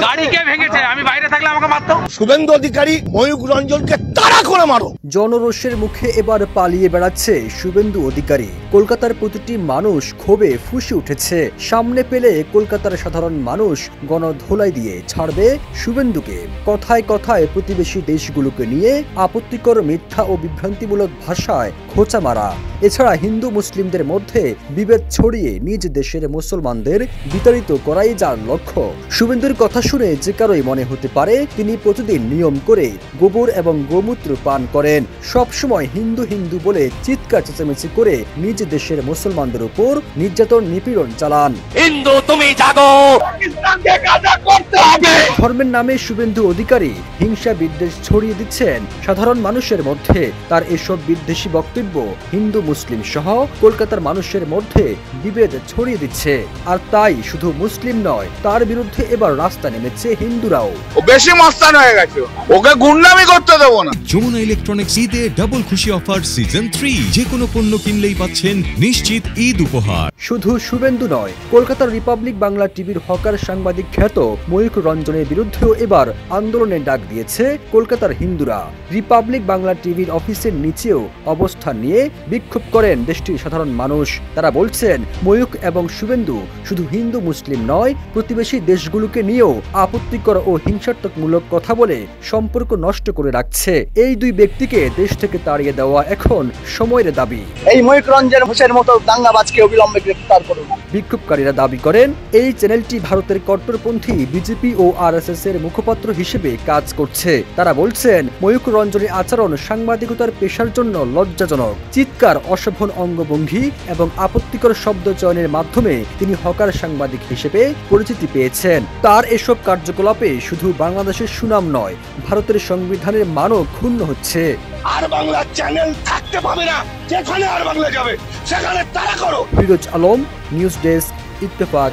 গাড়ি কে ভেঙেছে? আমি বাইরে থাকলে আমাকে মারতো। শুভেন্দু অধিকারী ময়ূক রঞ্জনকে তাড়া করে মারো। জনরোষের মুখে এবার পালিয়ে বেড়াচ্ছে শুভেন্দু অধিকারী। কলকাতার প্রতিটি মানুষ ক্ষোভে ফুঁসে উঠেছে। সামনে পেলে কলকাতার সাধারণ মানুষ গণধোলাই দিয়ে ছাড়বে শুভেন্দুকে। কথায় কথায় প্রতিবেশী দেশগুলোকে নিয়ে আপত্তিকর মিথ্যা ও বিভ্রান্তিমূলক ভাষায় খোঁচা মারা, এছাড়া হিন্দু মুসলিমদের মধ্যে বিভেদ ছড়িয়ে নিজ দেশের মুসলমানদের বিতাড়িত করাই যার লক্ষ্য। শুভেন্দুর কথা শুনে যে কারোই মনে হতে পারে তিনি প্রতিদিন নিয়ম করে গোবর এবং গোমূত্র পান করেন, সবসময় হিন্দু হিন্দু বলে চিৎকার চেঁচামেচি করে নিজ দেশের মুসলমানদের উপর নির্যাতন নিপীড়ন চালান। হিন্দু তুমি জাগো, পাকিস্তানকে কাজা করতে হবে। ধর্মের নামে শুভেন্দু অধিকারী হিংসা বিদ্বেষ ছড়িয়ে দিচ্ছেন সাধারণ মানুষের মধ্যে। তার এসব বিদ্বেষী বক্তব্য হিন্দু মুসলিম সহ কলকাতার মানুষের মধ্যে বিভেদ ছড়িয়ে দিচ্ছে। আর তাই শুধু মুসলিম নয়, তার বিরুদ্ধে এবার রাস্তা নেমেছে হিন্দুরাও। ও বেশি মস্তান হয়ে গেছে, ওকে গুন্ডামি করতে দেবো না। যমুনা ইলেকট্রনিক্স ঈদে ডাবল খুশি অফার সিজন 3, যে কোনো পণ্য কিনলেই পাচ্ছেন নিশ্চিত ঈদ উপহার। শুধু শুভেন্দু নয়, কলকাতার রিপাবলিক বাংলা টিভির হকার সাংবাদিক খ্যাত ময়ূক রঞ্জনের বিরুদ্ধেও এবার আন্দোলনের ডাক দিয়েছে কলকাতার হিন্দুরা। রিপাবলিক বাংলা টিভির অফিসের নিচেও অবস্থান নিয়ে বিক্ষোভ করেন দেশটির সাধারণ মানুষ। তারা বলছেন, ময়ূক এবং শুভেন্দু শুধু হিন্দু মুসলিম নয়, প্রতিবেশী দেশগুলোকে নিয়েও আপত্তিকর ও হিংসাত্মকমূলক কথা বলে সম্পর্ক নষ্ট করে রাখছে। এই দুই ব্যক্তিকে দেশ থেকে তাড়িয়ে দেওয়া এখন সময়ের দাবি। এই ময়ূক রঞ্জন হোসেনের মতো দাঙ্গাবাজকে অবিলম্বে গ্রেফতার করুন। বিক্ষোভকারীরা দাবি করেন, এই চ্যানেলটি ভারতের কট্টরপন্থী বিজেপি ও আরএসএস এর মুখপাত্র হিসেবে কাজ করছে। তারা বলছেন, ময়ূক রঞ্জনের আচরণ সাংবাদিকতার পেশার জন্য লজ্জাজনক। চিৎকার, অশোভন অঙ্গভঙ্গি এবং আপত্তিকর শব্দ চয়নের মাধ্যমে তিনি হকার সাংবাদিক হিসেবে পরিচিতি পেয়েছেন। তার এসব কার্যকলাপে শুধু বাংলাদেশের সুনাম নয়, ভারতের সংবিধানের মানও ক্ষুণ্ণ হচ্ছে। আর বাংলা চ্যানেল থাকতে পাবে না, যেখানে আর বাংলা যাবে সেখানে তারা করো। Firoz Alam, news desk, Ittefaq.